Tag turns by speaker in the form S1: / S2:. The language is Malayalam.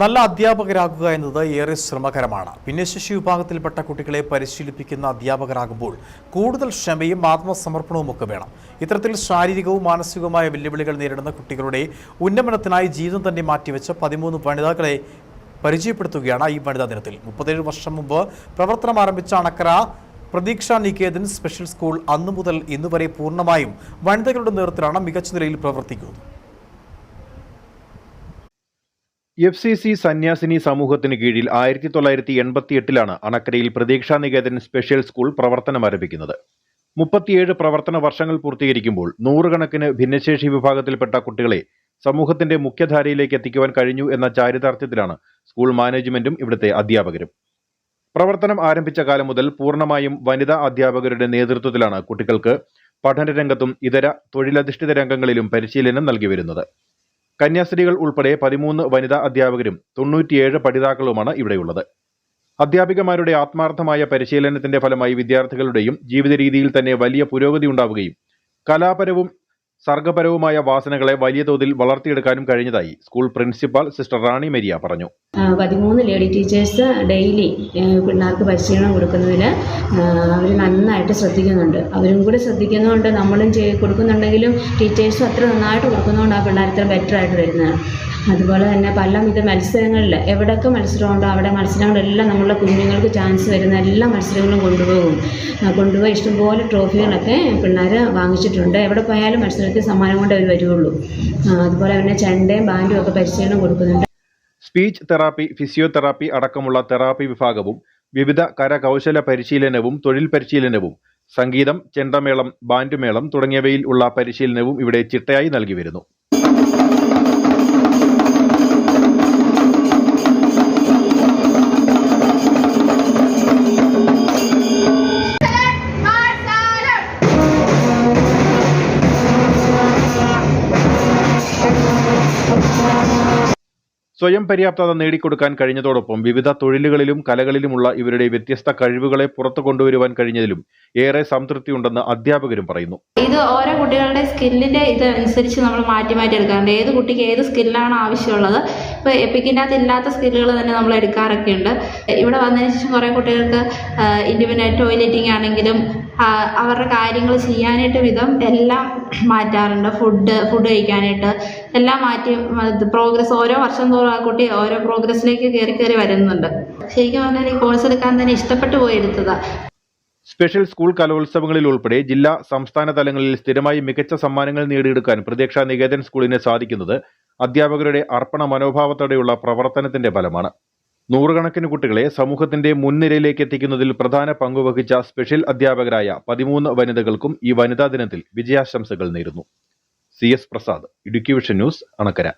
S1: നല്ല അധ്യാപകരാകുക എന്നത് ഏറെ ശ്രമകരമാണ്. ഭിന്നശേഷി വിഭാഗത്തിൽപ്പെട്ട കുട്ടികളെ പരിശീലിപ്പിക്കുന്ന അധ്യാപകരാകുമ്പോൾ കൂടുതൽ ക്ഷമയും ആത്മസമർപ്പണവും ഒക്കെ വേണം. ഇത്തരത്തിൽ ശാരീരികവും മാനസികവുമായ വെല്ലുവിളികൾ നേരിടുന്ന കുട്ടികളുടെ ഉന്നമനത്തിനായി ജീവിതം തന്നെ മാറ്റിവെച്ച 13 വനിതകളെ പരിചയപ്പെടുത്തുകയാണ് ഈ വനിതാ ദിനത്തിൽ. 37 വർഷം മുമ്പ് പ്രവർത്തനം ആരംഭിച്ച അണക്കര പ്രതീക്ഷ നികേതൻ സ്പെഷ്യൽ സ്കൂൾ അന്നു മുതൽ ഇന്നുവരെ പൂർണ്ണമായും വനിതകളുടെ നേതൃത്വത്തിലാണ് മികച്ച നിലയിൽ പ്രവർത്തിക്കുന്നത്.
S2: FCC സന്യാസിനി സമൂഹത്തിന് കീഴിൽ 1988 അണക്കരയിൽ പ്രതീക്ഷ നികേതൻ സ്പെഷ്യൽ സ്കൂൾ പ്രവർത്തനം ആരംഭിക്കുന്നത്. 37 പ്രവർത്തന വർഷങ്ങൾ പൂർത്തീകരിക്കുമ്പോൾ നൂറുകണക്കിന് ഭിന്നശേഷി വിഭാഗത്തിൽപ്പെട്ട കുട്ടികളെ സമൂഹത്തിന്റെ മുഖ്യധാരയിലേക്ക് എത്തിക്കുവാൻ കഴിഞ്ഞു എന്ന ചാരിതാർത്ഥ്യത്തിലാണ് സ്കൂൾ മാനേജ്മെന്റും ഇവിടുത്തെ അധ്യാപകരും. പ്രവർത്തനം ആരംഭിച്ച കാലം മുതൽ പൂർണ്ണമായും വനിതാ അധ്യാപകരുടെ നേതൃത്വത്തിലാണ് കുട്ടികൾക്ക് പഠനരംഗത്തും ഇതര തൊഴിലധിഷ്ഠിത രംഗങ്ങളിലും പരിശീലനം നൽകി വരുന്നത്. കന്യാസ്ത്രീകൾ ഉൾപ്പെടെ 13 വനിതാ അധ്യാപകരും 97 പഠിതാക്കളുമാണ് ഇവിടെയുള്ളത്. അധ്യാപികമാരുടെ ആത്മാർത്ഥമായ പരിശീലനത്തിന്റെ ഫലമായി വിദ്യാർത്ഥികളുടെയും ജീവിത രീതിയിൽ തന്നെ വലിയ പുരോഗതി ഉണ്ടാവുകയും കലാപരവും സർഗപരവുമായ വാസനകളെ വലിയ തോതിൽ വളർത്തിയെടുക്കാനും കഴിഞ്ഞതായി സ്കൂൾ പ്രിൻസിപ്പാൾ സിസ്റ്റർ റാണി മരിയ പറഞ്ഞു.
S3: 13 ലേഡി ടീച്ചേഴ്സ് ഡെയിലി പിള്ളേർക്ക് പരിശീലനം കൊടുക്കുന്നതിൽ അവർ നന്നായിട്ട് ശ്രദ്ധിക്കുന്നുണ്ട്. അവരും കൂടെ ശ്രദ്ധിക്കുന്നതുകൊണ്ട് നമ്മളും കൊടുക്കുന്നുണ്ടെങ്കിലും ടീച്ചേഴ്സും അത്ര നന്നായിട്ട് കൊടുക്കുന്നതുകൊണ്ട് ആ പിള്ളേർ ഇത്ര ബെറ്റർ ആയിട്ട് വരുന്നത്. അതുപോലെ തന്നെ പലവിധ മത്സരങ്ങളിൽ എവിടെയൊക്കെ മത്സരമുണ്ടോ അവിടെ മത്സരങ്ങളെല്ലാം നമ്മളുടെ കുഞ്ഞുങ്ങൾക്ക് ചാൻസ് വരുന്ന എല്ലാ മത്സരങ്ങളും കൊണ്ടുപോയി ഇഷ്ടംപോലെ ട്രോഫികളൊക്കെ പിള്ളേർ വാങ്ങിച്ചിട്ടുണ്ട്. എവിടെ പോയാലും മത്സരത്തിൽ സമ്മാനം കൊണ്ട് അവർ വരുള്ളൂ. അതുപോലെ തന്നെ ചെണ്ടയും ബാൻഡും ഒക്കെ പരിശീലനം കൊടുക്കുന്നുണ്ട്.
S2: സ്പീച്ച് തെറാപ്പി, ഫിസിയോതെറാപ്പി അടക്കമുള്ള തെറാപ്പി വിഭാഗവും വിവിധ കരകൗശല പരിശീലനവും തൊഴിൽ പരിശീലനവും സംഗീതം, ചെണ്ടമേളം, ബാൻഡുമേളം തുടങ്ങിയവയിൽ ഉള്ള പരിശീലനവും ഇവിടെ ചിട്ടയായി നൽകി വരുന്നു. സ്വയം പര്യാപ്തത നേടിക്കൊടുക്കാൻ കഴിഞ്ഞതോടൊപ്പം വിവിധ തൊഴിലുകളിലും കലകളിലുമുള്ള ഇവരുടെ വ്യത്യസ്ത കഴിവുകളെ പുറത്തു കൊണ്ടുവരുവാൻ കഴിഞ്ഞതിലും ഏറെ സംതൃപ്തിയുണ്ടെന്ന് അധ്യാപകരും പറയുന്നു.
S4: ഇത് ഓരോ കുട്ടികളുടെ സ്കില്ലിന്റെ ഇതനുസരിച്ച് നമ്മൾ മാറ്റി എടുക്കാറുണ്ട്. ഏത് കുട്ടിക്ക് ഏത് സ്കില്ലാണ് ആവശ്യമുള്ളത്. ഇപ്പോൾ എപ്പിക്കിൻ്റെ അകത്ത് ഇല്ലാത്ത സ്കില്ലുകൾ തന്നെ നമ്മൾ എടുക്കാറൊക്കെ ഉണ്ട്. ഇവിടെ വന്നതിന് ശേഷം കുറേ കുട്ടികൾക്ക് ഇൻഡിവിജ്വൽ ടോയ്ലറ്റിംഗ് ആണെങ്കിലും അവരുടെ കാര്യങ്ങൾ ചെയ്യാനായിട്ട് വിധം എല്ലാം മാറ്റാറുണ്ട്. ഫുഡ് കഴിക്കാനായിട്ട് എല്ലാം മാറ്റി പ്രോഗ്രസ് ഓരോ വർഷം തോറും ആ കുട്ടി ഓരോ പ്രോഗ്രസ്സിലേക്ക് കയറി വരുന്നുണ്ട്. ശരിക്കും പറഞ്ഞാൽ ഈ കോഴ്സ് എടുക്കാൻ തന്നെ ഇഷ്ടപ്പെട്ടു പോയി എടുത്തതാണ്.
S2: സ്പെഷ്യൽ സ്കൂൾ കലോത്സവങ്ങളിൽ ഉൾപ്പെടെ ജില്ലാ സംസ്ഥാന തലങ്ങളിൽ സ്ഥിരമായി മികച്ച സമ്മാനങ്ങൾ നേടിയെടുക്കാൻ പ്രതീക്ഷ നികേതൻ സ്കൂളിന് സാധിക്കുന്നത് അധ്യാപകരുടെ അർപ്പണ മനോഭാവത്തോടെയുള്ള പ്രവർത്തനത്തിന്റെ ഫലമാണ്. നൂറുകണക്കിന് കുട്ടികളെ സമൂഹത്തിന്റെ മുൻനിരയിലേക്ക് എത്തിക്കുന്നതിൽ പ്രധാന പങ്കുവഹിച്ച സ്പെഷ്യൽ അധ്യാപകരായ 13 വനിതകൾക്കും ഈ വനിതാ ദിനത്തിൽ വിജയാശംസകൾ നേരുന്നു. CS Prasad, Idukki vision news, Anakkara.